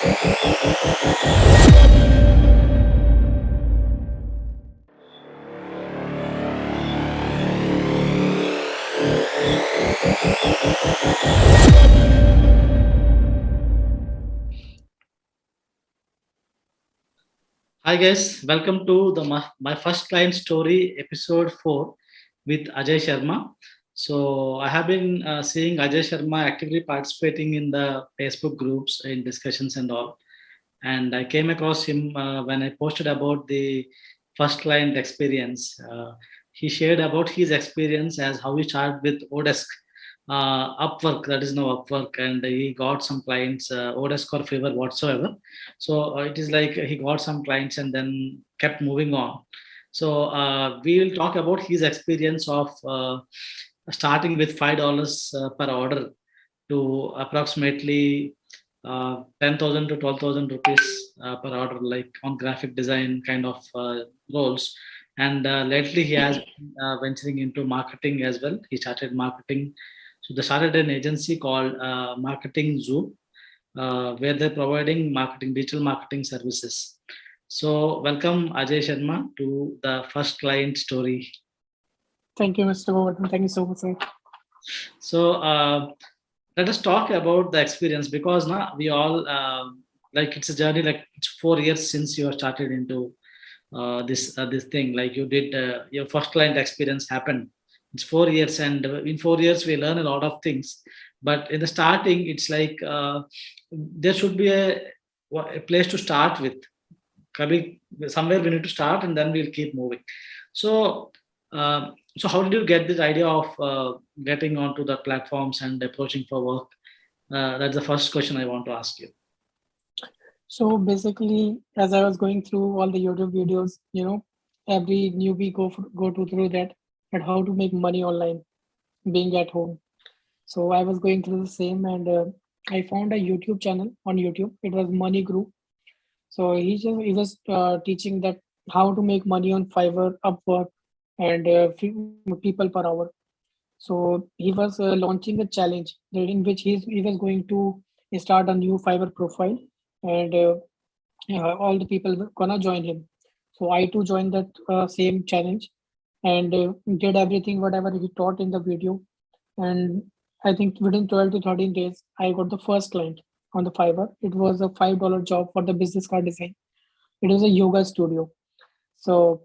Hi guys, welcome to my first client story episode 4 with Ajay Sharma. So I have been seeing Ajay Sharma actively participating in the Facebook groups in discussions and all. And I came across him when I posted about the first client experience. He shared about his experience as how he started with Odesk, Upwork, that is now Upwork, and he got some clients, Odesk or Fiverr whatsoever. So it is like he got some clients and then kept moving on. So we will talk about his experience of starting with $5 per order to approximately 10,000 to 12,000 rupees per order, like on graphic design kind of roles. And lately, he has been venturing into marketing as well. He started marketing. So they started an agency called Marketing Zoo, where they're providing marketing, digital marketing services. So welcome Ajay Sharma to the first client story. Thank you, Mr. Govardhan. Thank you so much, sir. So let us talk about the experience because now we all like it's a journey. Like it's 4 years since you have started into this thing. Like you did your first client experience happened. It's 4 years, and in 4 years we learn a lot of things. But in the starting, it's like there should be a place to start with. Coming somewhere we need to start, and then we'll keep moving. So. So how did you get this idea of getting onto the platforms and approaching for work? That's the first question I want to ask you. So basically, as I was going through all the YouTube videos, every newbie go to through that how to make money online, being at home. So I was going through the same, and I found a YouTube channel on YouTube. It was Money Group. So he was teaching that how to make money on Fiverr, Upwork, and people per hour. So he was launching a challenge in which he was going to start a new Fiverr profile, and all the people were gonna join him. So I too joined that same challenge and did everything whatever he taught in the video. And I think within 12 to 13 days, I got the first client on the Fiverr. It was a $5 job for the business card design. It was a yoga studio. So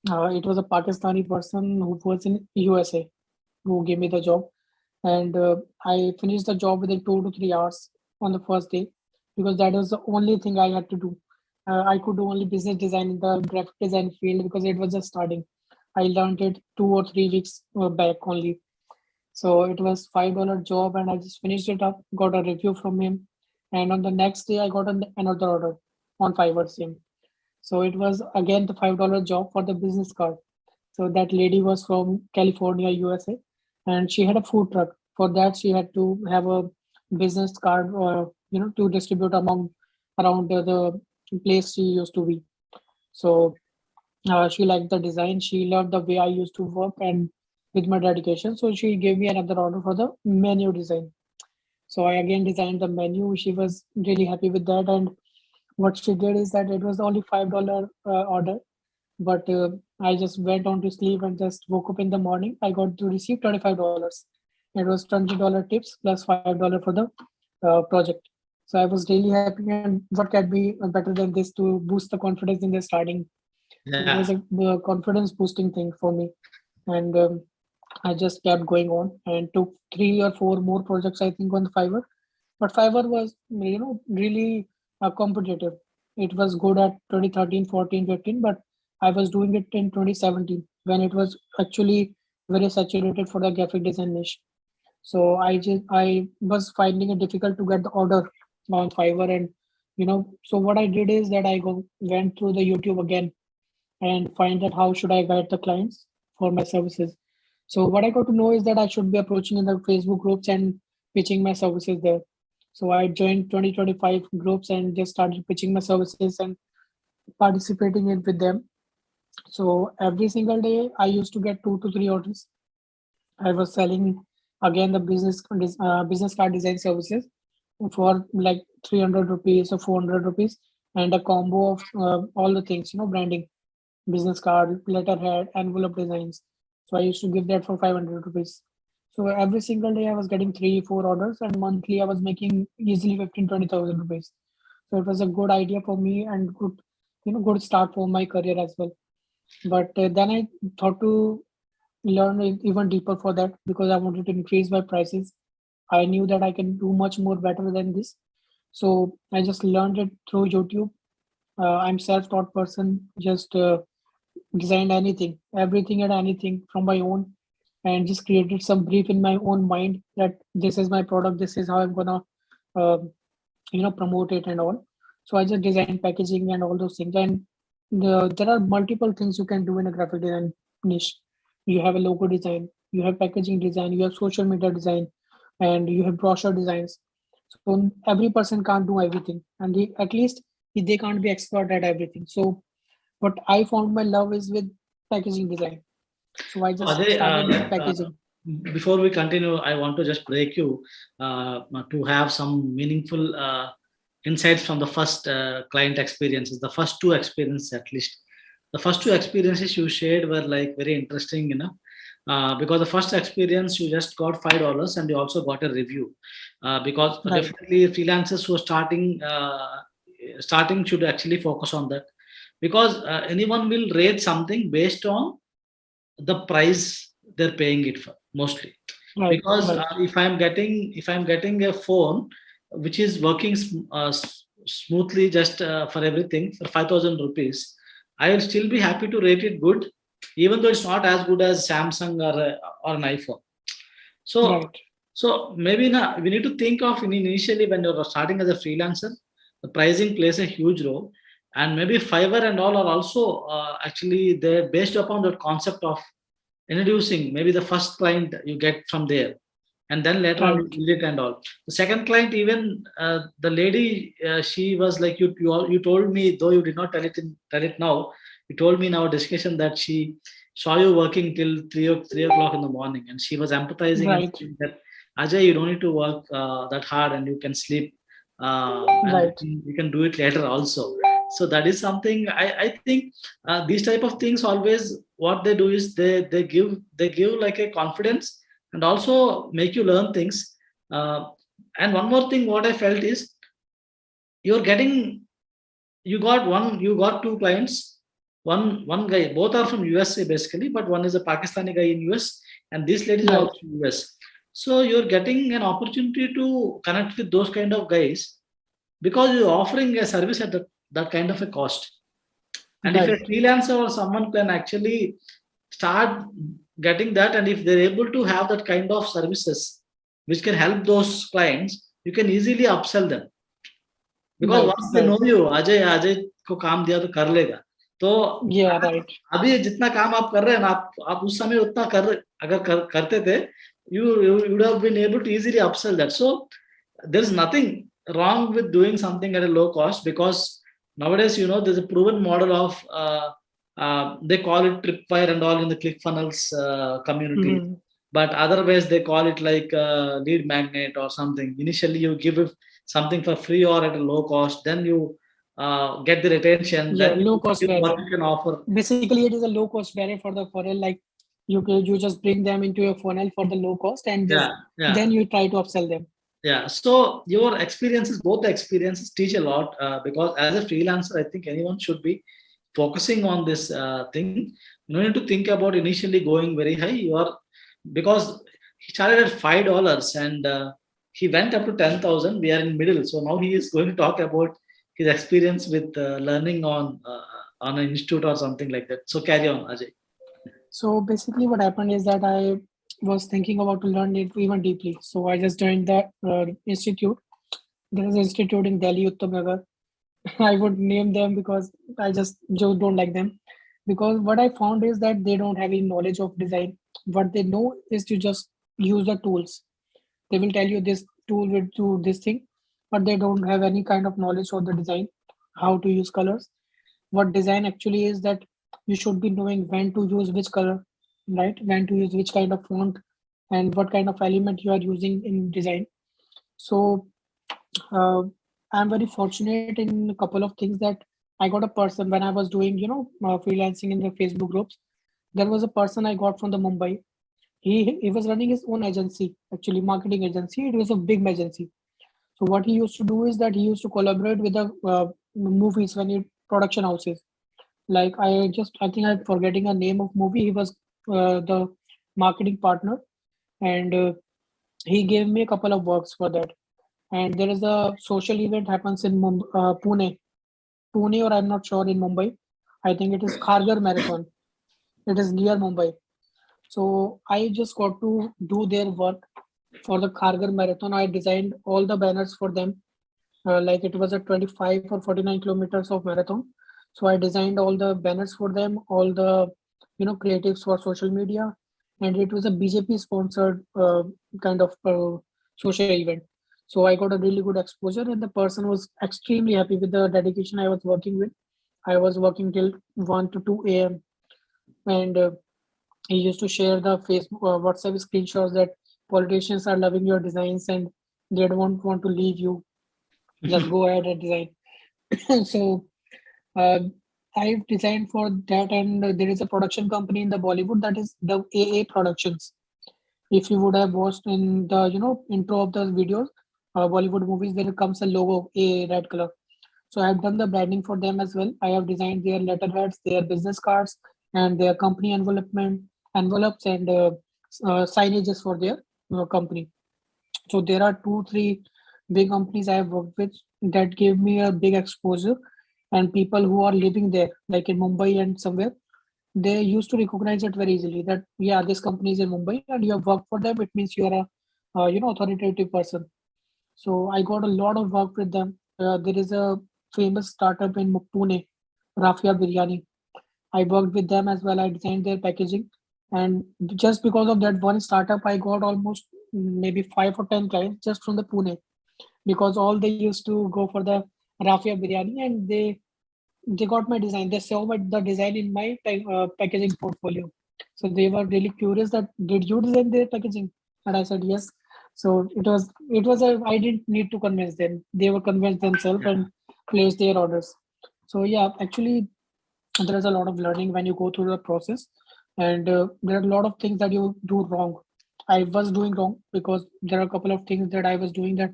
it was a Pakistani person who was in USA who gave me the job, and I finished the job within 2 to 3 hours on the first day because that was the only thing I had to do. I could do only business design in the graphic design field because it was just starting. I learned it 2 or 3 weeks back only. So it was $5 job, and I just finished it up. Got a review from him, and on the next day I got another order on Fiverr same. So it was again the $5 job for the business card. So that lady was from California, USA, and she had a food truck. For that, she had to have a business card, to distribute among around the place she used to be. So she liked the design. She loved the way I used to work and with my dedication. So she gave me another order for the menu design. So I again designed the menu. She was really happy with that, and what she did is that it was only $5 order, but I just went on to sleep and just woke up in the morning. I got to receive $25. It was $20 tips plus $5 for the project. So I was really happy, and what can be better than this to boost the confidence in the starting? So it Yeah. was a confidence boosting thing for me, and I just kept going on and took 3 or 4 more projects I think on Fiverr. But Fiverr was really competitive. It was good at 2013, 14, 15, but I was doing it in 2017 when it was actually very saturated for the graphic design niche. So I was finding it difficult to get the order on Fiverr, and so what I did is that went through the YouTube again and find that how should I guide the clients for my services. So what I got to know is that I should be approaching in the Facebook groups and pitching my services there. So I joined 2025 groups and just started pitching my services and participating in with them. So every single day I used to get 2 to 3 orders. I was selling again the business card design services. for like 300 rupees or 400 rupees, and a combo of all the things, branding, business card, letterhead, envelope designs. So I used to give that for 500 rupees. So every single day I was getting 3, 4 orders, and monthly I was making easily 15, 20,000 rupees. So it was a good idea for me and good, good start for my career as well. But then I thought to learn even deeper for that, because I wanted to increase my prices. I knew that I can do much more better than this. So I just learned it through YouTube. I'm self-taught person, just designed anything, everything and anything from my own, and just created some brief in my own mind that this is my product, this is how I'm gonna, uh, promote it and all. So I just designed packaging and all those things. And there are multiple things you can do in a graphic design niche. You have a logo design, you have packaging design, you have social media design, and you have brochure designs. So every person can't do everything, and at least they can't be expert at everything. So what I found my love is with packaging design. So I just Ajay, started with packaging. before we continue, I want to just break you to have some meaningful insights from the first client experiences, the first two experiences at least. The first two experiences you shared were like very interesting, because the first experience you just got $5 and you also got a review. Because Right, definitely freelancers who are starting should actually focus on that, because anyone will rate something based on the price they're paying it for mostly. right, Because right, if I'm getting a phone which is working smoothly just for everything for 5,000 rupees, I will still be happy to rate it good, even though it's not as good as Samsung or an iPhone. So, right, so maybe now we need to think of initially when you're starting as a freelancer, the pricing plays a huge role, and maybe Fiverr and all are also actually they're based upon the concept of introducing maybe the first client you get from there, and then later on you right, build it and all. The second client, even the lady, she was like you told me, though you did not tell it now. You told me in our discussion that she saw you working till 3 o'clock in the morning, and she was empathizing and right, saying that Ajay, you don't need to work that hard, and you can sleep, and right. you can do it later also. So that is something I think these type of things always what they do is they give like a confidence and also make you learn things. uh, and one more thing what I felt is you're getting you got two clients, one guy, both are from USA basically, but one is a Pakistani guy in US, and this lady is Right. also US. So you're getting an opportunity to connect with those kind of guys because you're offering a service at that kind of a cost. And if a Right. freelancer or someone can actually start getting that, and if they're able to have that kind of services which can help those clients, you can easily upsell them. Because Right. once they Right. know you, Ajay Ajay को काम दिया तो कर लेगा. तो Yeah. Right. अभी जितना काम आप कर रहे हैं ना, आप उस समय उतना अगर करते थे, you would have been able to easily upsell that. So there's nothing wrong with doing something at a low cost, because nowadays there's a proven model of they call it tripwire and all in the ClickFunnels community, Mhm. but otherwise they call it like lead magnet or something. Initially you give something for free or at a low cost, then you get the retention, Yeah. then Low you cost give what barrier. you can offer. Basically, it is a low cost barrier for the funnel. Like you just bring them into your funnel for the low cost, and Yeah, just yeah. then you try to upsell them. Yeah, so your experiences, both the experiences teach a lot, because as a freelancer, I think anyone should be focusing on this thing. You don't need to think about initially going very high. You are, because he started at $5 and he went up to 10,000. We are in middle, so now he is going to talk about his experience with learning on an institute or something like that. So carry on, Ajay. So basically, what happened is that I was thinking about to learn it even deeply. So I just joined the institute. There is an institute in Delhi, Uttam Nagar. I would name them because I just don't like them. Because what I found is that they don't have any knowledge of design. What they know is to just use the tools. They will tell you this tool will do this thing, but they don't have any kind of knowledge of the design, how to use colors. What design actually is that you should be knowing when to use which color, right? When to use which kind of font, and what kind of element you are using in design. So uh, I'm very fortunate in a couple of things that I got a person when I was doing, freelancing in the Facebook groups. There was a person I got from the Mumbai. He was running his own agency, actually marketing agency. It was a big agency. So what he used to do is that he used to collaborate with the movies when he production houses. Like I think I'm forgetting a name of movie. He was the marketing partner, and he gave me a couple of works for that. And there is a social event happens in Pune, or I'm not sure in Mumbai. I think it is Kharghar Marathon. It is near Mumbai. So I just got to do their work for the Kharghar Marathon. I designed all the banners for them. Like it was a 25 or 49 kilometers of marathon. So I designed all the banners for them, all the creatives for social media, and it was a BJP sponsored kind of social event. So I got a really good exposure, and the person was extremely happy with the dedication I was working with. I was working till 1 to 2 a.m. and he used to share the Facebook, WhatsApp screenshots that politicians are loving your designs and they don't want to leave you. Just go ahead and design. So uh, I've designed for that, and there is a production company in the Bollywood that is the AA Productions. If you would have watched in the intro of the videos, Bollywood movies, there comes a logo, a red color. So I've done the branding for them as well. I have designed their letterheads, their business cards, and their company envelopes and signages for their company. So there are two, three big companies I have worked with that gave me a big exposure, and people who are living there, like in Mumbai and somewhere, they used to recognize it very easily that yeah, this company is in Mumbai and you have worked for them. It means you are a authoritative person. So I got a lot of work with them. There is a famous startup in Pune, Rafia Biryani. I worked with them as well. I designed their packaging, and just because of that one startup, I got almost maybe 5 or 10 clients just from the Pune, because all they used to go for the Rafia biryani, and they got my design. They saw the design in my packaging portfolio. So they were really curious that did you design their packaging? And I said yes. So it was a I didn't need to convince them. They were convinced themselves Yeah. and placed their orders. So yeah, actually there is a lot of learning when you go through the process, and there are a lot of things that you do wrong. I was doing wrong because there are a couple of things that I was doing that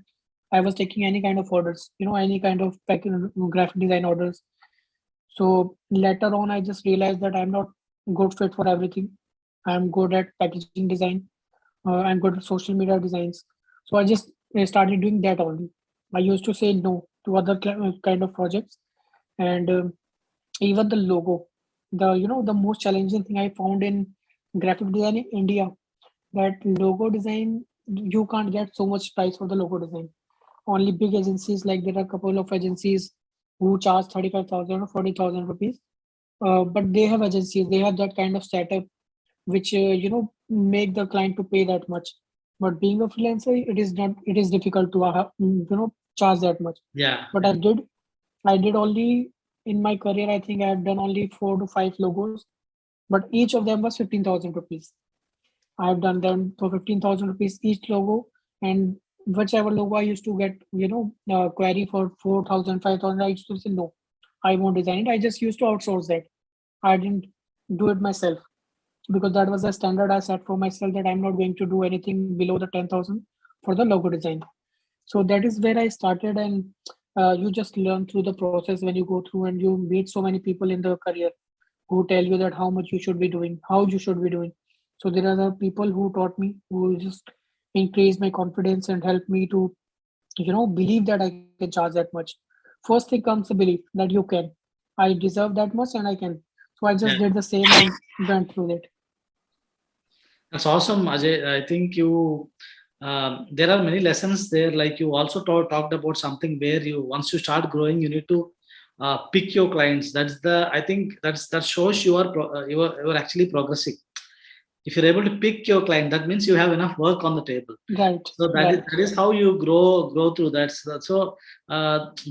I was taking any kind of orders, any kind of graphic design orders. So later on, I just realized that I'm not good fit for everything. I'm good at packaging design. I'm good at social media designs. So I just started doing that only. I used to say no to other kind of projects, and even the logo. The most challenging thing I found in graphic design in India, that logo design, you can't get so much price for the logo design. Only big agencies, like there are a couple of agencies who charge 35,000 or 40,000 rupees. But they have agencies, they have that kind of setup which make the client to pay that much. But being a freelancer, it is not. It is difficult to charge that much. Yeah. But I did only in my career. I think I have done only 4 to 5 logos, but each of them was 15,000 rupees. I have done them for 15,000 rupees each logo, and whichever logo I used to get, query for 4,000, 5,000, I used to say no, I won't design it. I just used to outsource that. I didn't do it myself because that was the standard I set for myself, that I'm not going to do anything below the 10,000 for the logo design. So that is where I started, and you just learn through the process when you go through, and you meet so many people in the career who tell you that how much you should be doing, how you should be doing. So there are the people who taught me, who just increased my confidence and helped me to, believe that I can charge that much. First thing comes the belief that you can. I deserve that much and I can. So I just Yeah. did the same and went through it. That's awesome, Ajay. I think there are many lessons there. Like you also talked about something where once you start growing, you need to pick your clients. I think that shows you are actually progressing. If you're able to pick your client, that means you have enough work on the table. Right, So right, that is how you grow through that.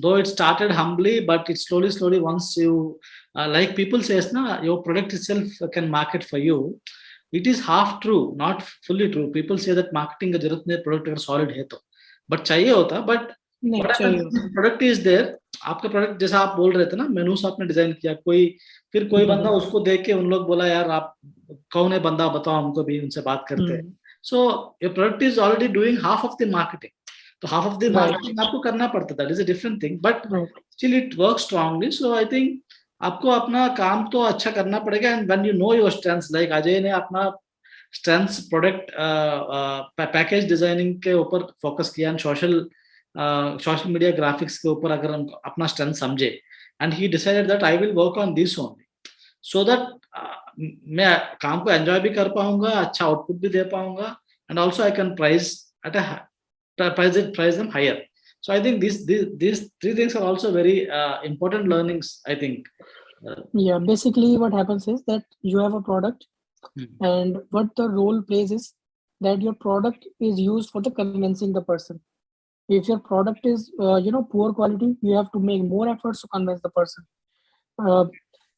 Though it started humbly, but it slowly once you like people says na, your product itself can market for you. It is half true, not fully true. People say that marketing का जरूरत नहीं, product अगर solid है तो, but चाहिए होता. But नहीं What चाहिए happens होता is product is there. आपका प्रोडक्ट जैसा आप बोल रहे थे ना, मेनूस आपने डिजाइन किया, कोई है। बंदा उसको देख के उन लोग बोला यार आप कौन है बंदा, बताओ हमको भी, उनसे बात करते हैं. So your product is already doing half of the marketing. तो half of the right marketing आपको करना पड़ता था, that is a different thing, but right still it work strongly. So I think आपको अपना काम तो अच्छा करना पड़ेगा. And when you know your strengths, like Ajay ने अपना स्ट्रेंथ्स प्रोडक्ट पैकेज डिजाइनिंग के ऊपर फोकस किया, एंड सोशल मीडिया ग्राफिक्स के ऊपर अगर हम अपना स्ट्रेंथ समझे, and he decided that I will work on this only, so that मैं काम को एंजॉय भी कर पाऊंगा, अच्छा आउटपुट भी दे पाऊंगा, and also I can price at price them higher. So I think these three things are also very important learnings, I think. yeah basically what happens is that you have a product Hmm. and what the role plays is that your product is used for the convincing the person. If your product is poor quality, you have to make more efforts to convince the person. uh,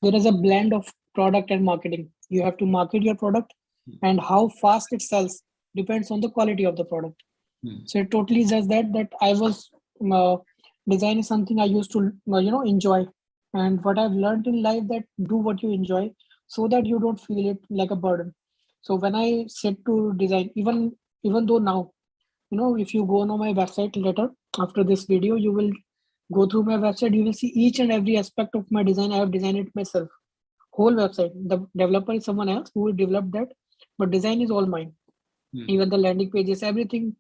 there is a blend of product and marketing. You have to market your product, and how fast it sells depends on the quality of the product. Hmm. So it totally says that I was uh, design is something I used to enjoy, and what I've learned in life that do what you enjoy so that you don't feel it like a burden. So when I set to design, even though now, if you go on my website later after this video, you will go through my website, you will see each and every aspect of my design. I have designed it myself. Whole website. The developer is someone else who will develop that, but design is all mine. Hmm. Even the landing pages, everything.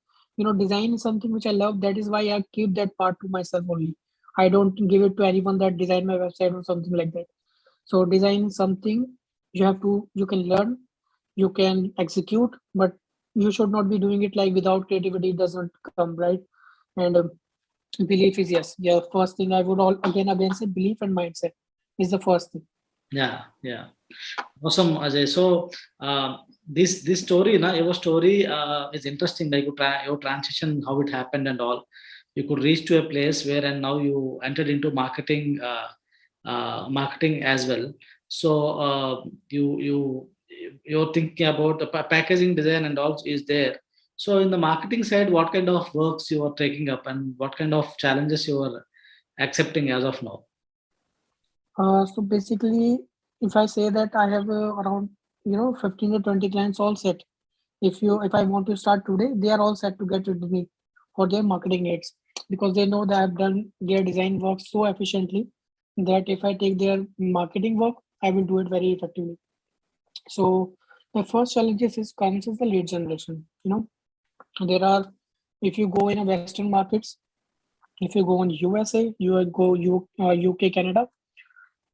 Design is something which I love. That is why I keep that part to myself only. I don't give it to anyone that design my website or something like that. So design is something you can learn, you can execute, but you should not be doing it like without creativity. It doesn't come right. And belief is yes. Yeah, first thing I would all again say belief and mindset is the first thing. Yeah. Awesome, Ajay. So this story, na, your story is interesting. Like your transition, how it happened, and all. You could reach to a place where, and now you entered into marketing as well. So you're thinking about the packaging design and all is there. So in the marketing side, what kind of works you are taking up, and what kind of challenges you are accepting as of now? So basically, if I say that I have around 15 to 20 clients all set. If I want to start today, they are all set to get with me for their marketing needs, because they know that I've done their design work so efficiently that if I take their marketing work, I will do it very effectively. So the first challenges is comes is the lead generation. There are, if you go in a Western markets, if you go in USA, UK, Canada,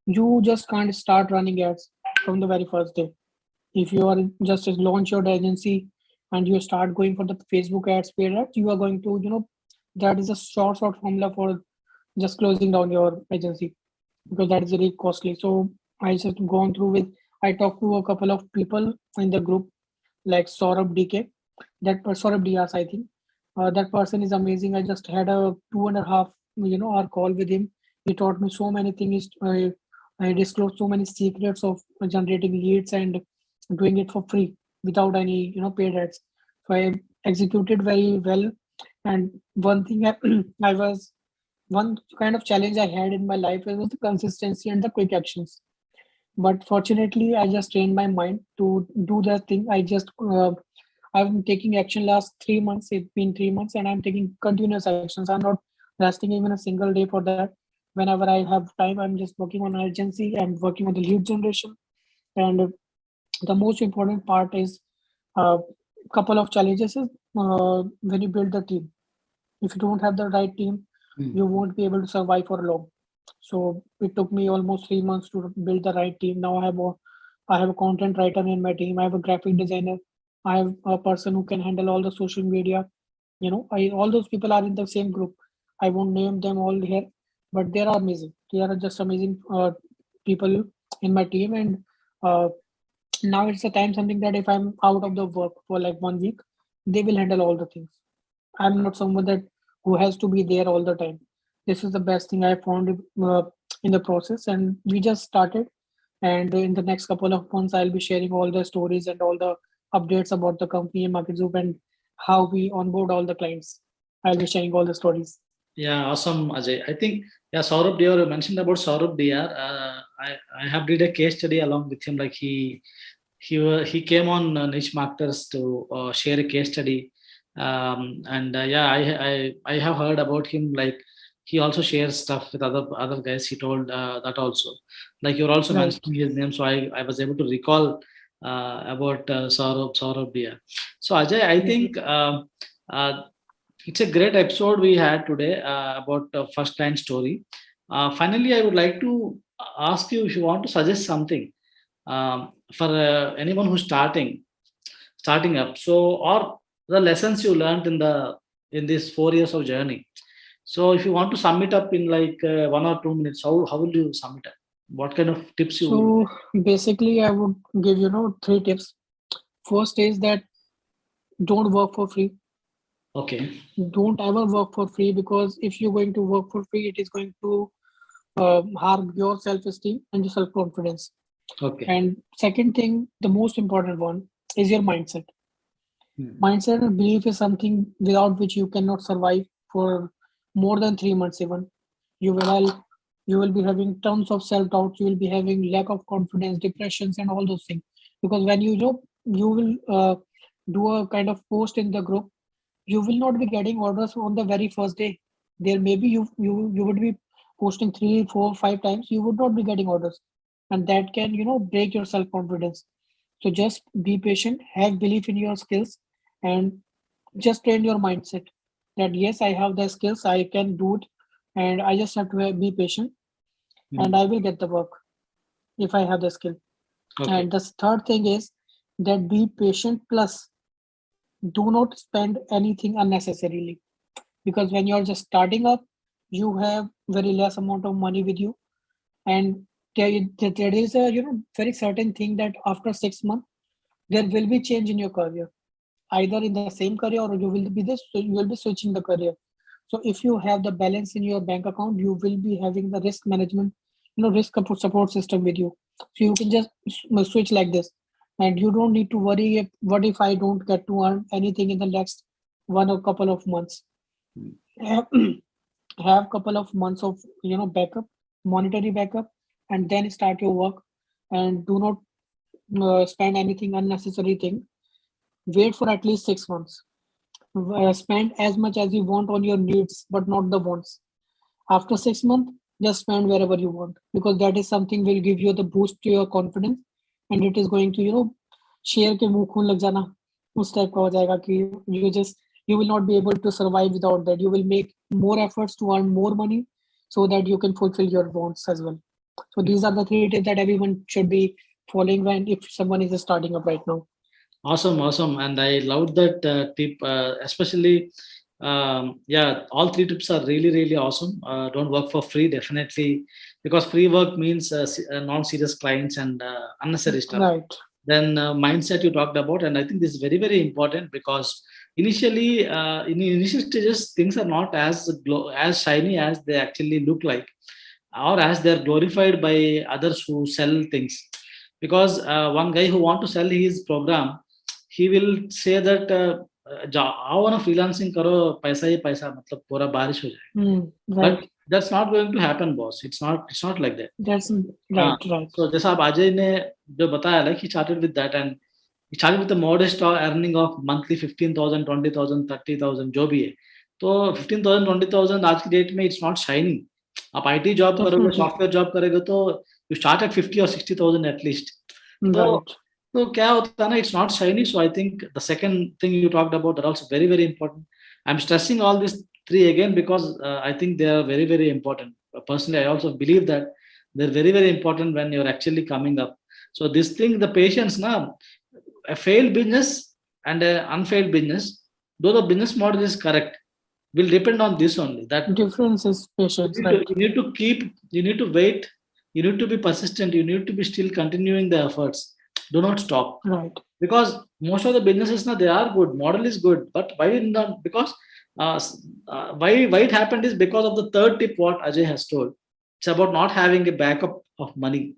you just can't start running ads from the very first day. If you are just launch your agency and you start going for the Facebook ads, paid ads, you are going to, that is a short formula for just closing down your agency, because that is really costly. So I just gone through with, I talked to a couple of people in the group like Saurabh DK, Saurabh Dias, I think. That person is amazing. I just had a 2.5 hour call with him. He taught me so many things. I disclosed so many secrets of generating leads and doing it for free without any paid ads. So I executed very well. And one thing I was one kind of challenge I had in my life was the consistency and the quick actions. But fortunately, I just trained my mind to do that thing. I've been taking action last 3 months. It's been 3 months, and I'm taking continuous actions. I'm not resting even a single day for that. Whenever I have time, I'm just working on urgency and working on the lead generation. And the most important part is a couple of challenges is when you build the team. If you don't have the right team, you won't be able to survive for long. So it took me almost 3 months to build the right team. Now I have a content writer in my team. I have a graphic designer. I have a person who can handle all the social media. All those people are in the same group. I won't name them all here, but they are amazing. They are just amazing people in my team. And uh, now it's a time something that if I'm out of the work for like 1 week, they will handle all the things. I'm not someone that who has to be there all the time. This is the best thing I found in the process, and we just started. And in the next couple of months, I'll be sharing all the stories and all the updates about the company and Market Zoop and how we onboard all the clients. I'll be sharing all the stories. Yeah, awesome, Ajay. I think, yeah, Saurabh Dear, you mentioned about Saurabh Dear. I have did a case study along with him. Like he came on niche marketers to share a case study, and yeah, I have heard about him. Like he also shares stuff with other guys. He told that also. Like you're also Right. mentioning his name, so I was able to recall about Saurabh Dear. So Ajay, I Yeah. think. Uh, it's a great episode we had today about first client story. Finally, I would like to ask you if you want to suggest something for anyone who's starting up. So, or the lessons you learned in this 4 years of journey. So, if you want to sum it up in like 1 or 2 minutes, how will you sum it up? What kind of tips you would? So basically, I would give, three tips. First is that don't work for free. Okay, Don't ever work for free, because if you're going to work for free, it is going to harm your self-esteem and your self-confidence. okay. And second thing, the most important one, is your mindset. Hmm. Mindset and belief is something without which you cannot survive for more than 3 months even. You will you will be having tons of self-doubt, you will be having lack of confidence, depressions, and all those things. Because when you will do a kind of post in the group, you will not be getting orders on the very first day. There maybe you would be posting 3, 4, 5 times, you would not be getting orders, and that can break your self confidence. So just be patient, have belief in your skills, and just train your mindset that yes, I have the skills, I can do it, and I just have to be patient, and Hmm. I will get the work if I have the skill. Okay. And the third thing is that be patient, plus do not spend anything unnecessarily, because when you're just starting up, you have very less amount of money with you, and there is a very certain thing that after 6 months there will be change in your career, either in the same career, or you will be switching the career. So if you have the balance in your bank account, you will be having the risk management, risk support system with you. So you can just switch like this, and you don't need to worry if, what if I don't get to earn anything in the next one or couple of months. Hmm. Have, have couple of months of backup, monetary backup, and then start your work, and do not spend anything unnecessary thing. Wait for at least 6 months. Spend as much as you want on your needs, but not the wants. After 6 months, just spend wherever you want, because that is something will give you the boost to your confidence, and it is going to शेर के मुंह खून लग जाना उस type का हो जाएगा कि you will not be able to survive without that. You will make more efforts to earn more money, so that you can fulfill your wants as well. So these are the three tips that everyone should be following when if someone is starting up right now. Awesome, awesome, and I love that tip, especially. Yeah, all three tips are really, really awesome. Don't work for free, definitely, because free work means non-serious clients and unnecessary stuff. Right. Then mindset you talked about, and I think this is very, very important because initially, in the initial stages, things are not as shiny as they actually look like, or as they're glorified by others who sell things. Because one guy who want to sell his program, he will say that आओ ना freelancing करो पैसा ही पैसा मतलब पूरा बारिश हो जाए. But Right. that's not going to happen, boss. It's not like that. That's हाँ, right. Right. so जैसा आप अजय ने जो बताया, like he started with that, and he started with a modest earning of monthly 15,000, 20,000, 30,000 जो भी है. तो 15,000, 20,000 आज की डेट में it's not shining. आप IT जॉब करोगे, Definitely. सॉफ्टवेयर जॉब करोगे तो you start at 50 or 60,000 at least. तो Right. तो क्या होता है ना, it's not shiny. So I think the second thing you talked about that also very, very important. I'm stressing all these three again because I think they are very, very important. Personally, I also believe that they're very, very important when you're actually coming up. So this thing, the patience now, a failed business and an unfailed business, though the business model is correct, will depend on this only. That Difference is you patience, need to, right? you need to keep, you need to wait, you need to be persistent, you need to be still continuing the efforts. Do not stop, Right. because most of the businesses now they are good, model is good, but why not? Because why it happened is because of the third tip what Ajay has told. It's about not having a backup of money.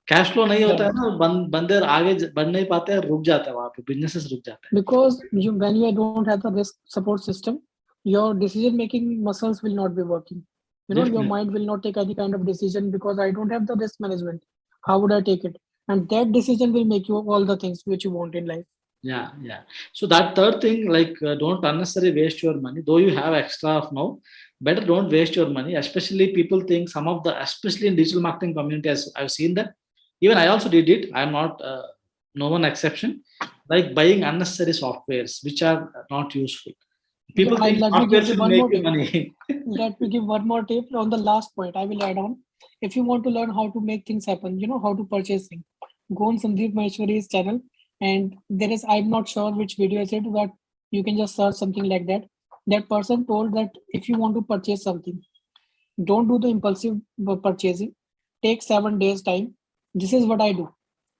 Cash flow नहीं होता है Right. ना, बंदे आगे बढ़ नहीं पाते हैं, रुक जाते हैं वहां पे, बिजनेसेस रुक जाते हैं. Because you when you don't have the risk support system, your decision making muscles will not be working. Your Definitely. mind will not take any kind of decision because I don't have the risk management. How would I take it? And that decision will make you all the things which you want in life. Yeah, yeah. So that third thing, like, don't unnecessarily waste your money. Though you have extra of now, better don't waste your money. Especially people think some of the, especially in digital marketing community, as I've seen that. Even I also did it. I'm not, no one exception. Like buying unnecessary softwares which are not useful. Yeah, People think let me give softwares you will one make more you tip. money. Let me give one more tip on the last point. I will add on. If you want to learn how to make things happen, how to purchase things, go on Sandeep Maheshwari's channel. And there is, I'm not sure which video is it, but you can just search something like that. That person told that if you want to purchase something, don't do the impulsive purchasing. Take 7 days time. This is what I do.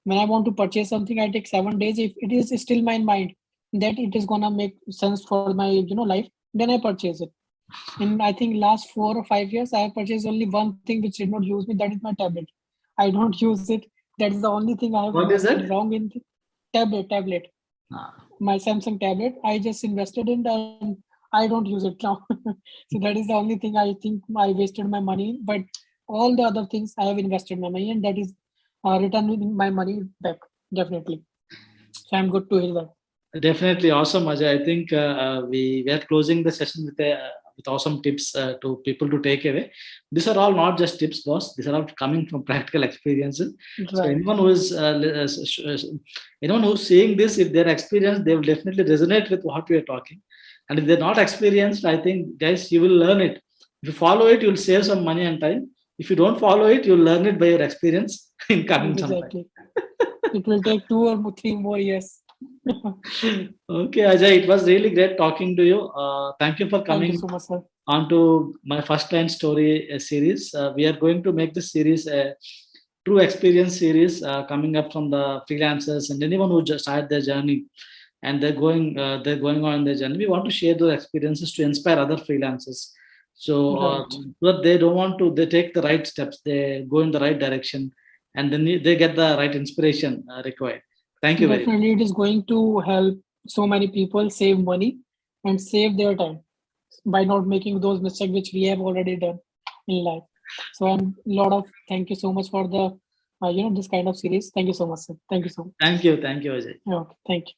When I want to purchase something, I take 7 days. If it is still my mind that it is gonna make sense for my life, then I purchase it. In I think last 4 or 5 years, I have purchased only one thing which did not use me. That is my tablet. I don't use it. That is the only thing I have What is invested that? wrong in. Tablet. Ah, My Samsung tablet. I just invested in and I don't use it now. So that is the only thing I think I wasted my money in. But all the other things I have invested my money and that is returning my money back definitely. So I'm good to hear that. definitely awesome, Ajay. I think we are closing the session with awesome tips to people to take away. These are all not just tips, boss. These are all coming from practical experiences. So Right. anyone who's seeing this, if they're experienced, they will definitely resonate with what we are talking. And if they're not experienced, I think, guys, you will learn it. If you follow it, you'll save some money and time. If you don't follow it, you'll learn it by your experience in coming some time. Exactly. It will take 2 or 3 more years. Okay, Ajay, it was really great talking to you. Thank you for Thank you coming so much, sir. onto my first line story series. We are going to make this series a true experience series coming up from the freelancers and anyone who just started their journey and they're going on their journey. We want to share those experiences to inspire other freelancers. So Right. but they don't want to, they take the right steps, they go in the right direction, and then they get the right inspiration required. Thank you very much. Definitely, it is going to help so many people save money and save their time by not making those mistakes which we have already done in life. So I'm lot of thank you so much for the this kind of series. Thank you so much, sir. Thank you so much. Thank you, Ajay. Okay, thank you.